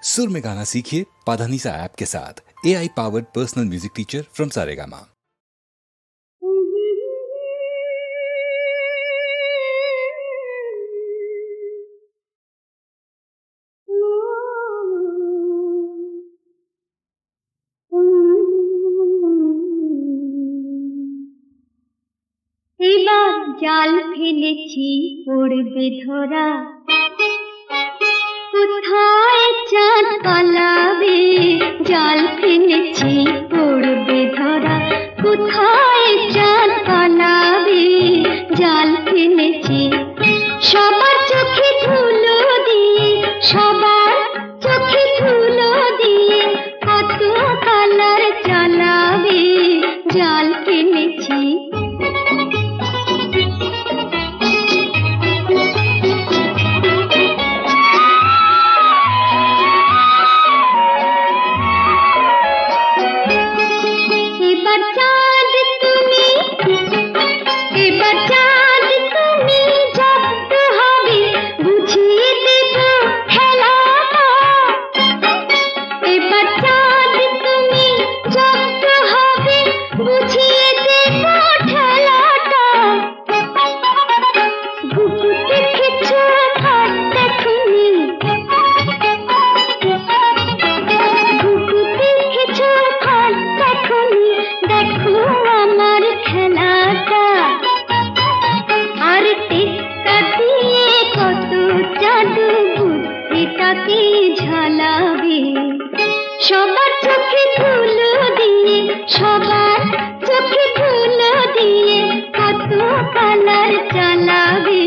सुर में गाना सीखिए पाधानीसा ऐप के साथ। AI powered personal music teacher from Saregama. এবার জাল ফেলেছি পড়বে ধরা, কোথায় চাঁদ পালাবে? জাল ফেলেছি পড়বে ধরা, কোথায় চাঁদ পালাবে? জাল ফেলেছি সবার চোখে ধুলো দিয়ে, সবার চোখে ধুলো দিয়ে, কত কালার চালাবে? জাল ফেলেছি সবার চোখে ধুলো দিয়ে, সবার চোখে ধুলো দিয়ে, কত কালার চালাবে?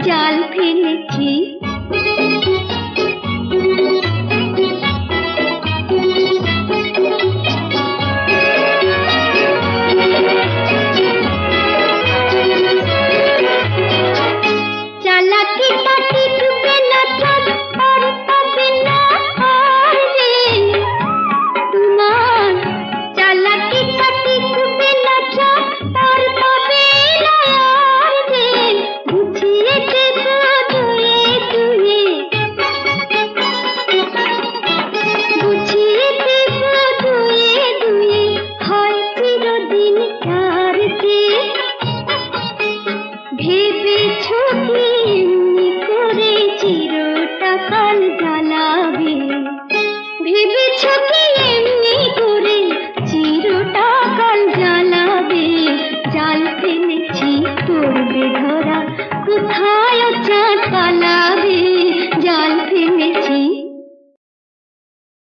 জাল ফেলেছি চালাকি কাটি ডুবে না চাঁদ আর পাবে না আর যে তোমার, চালাকি কাটি ডুবে না চাঁদ আর পাবে না আর যে বুঝিয়ে দেব দুয়ে দুয়ে, বুঝিয়ে দেব দুয়ে দুয়ে, হয় চিরদিন তার যে ভেবেছ কি এমনি করে চিরটা কাল জ্বালাবে? ভেবেছ কি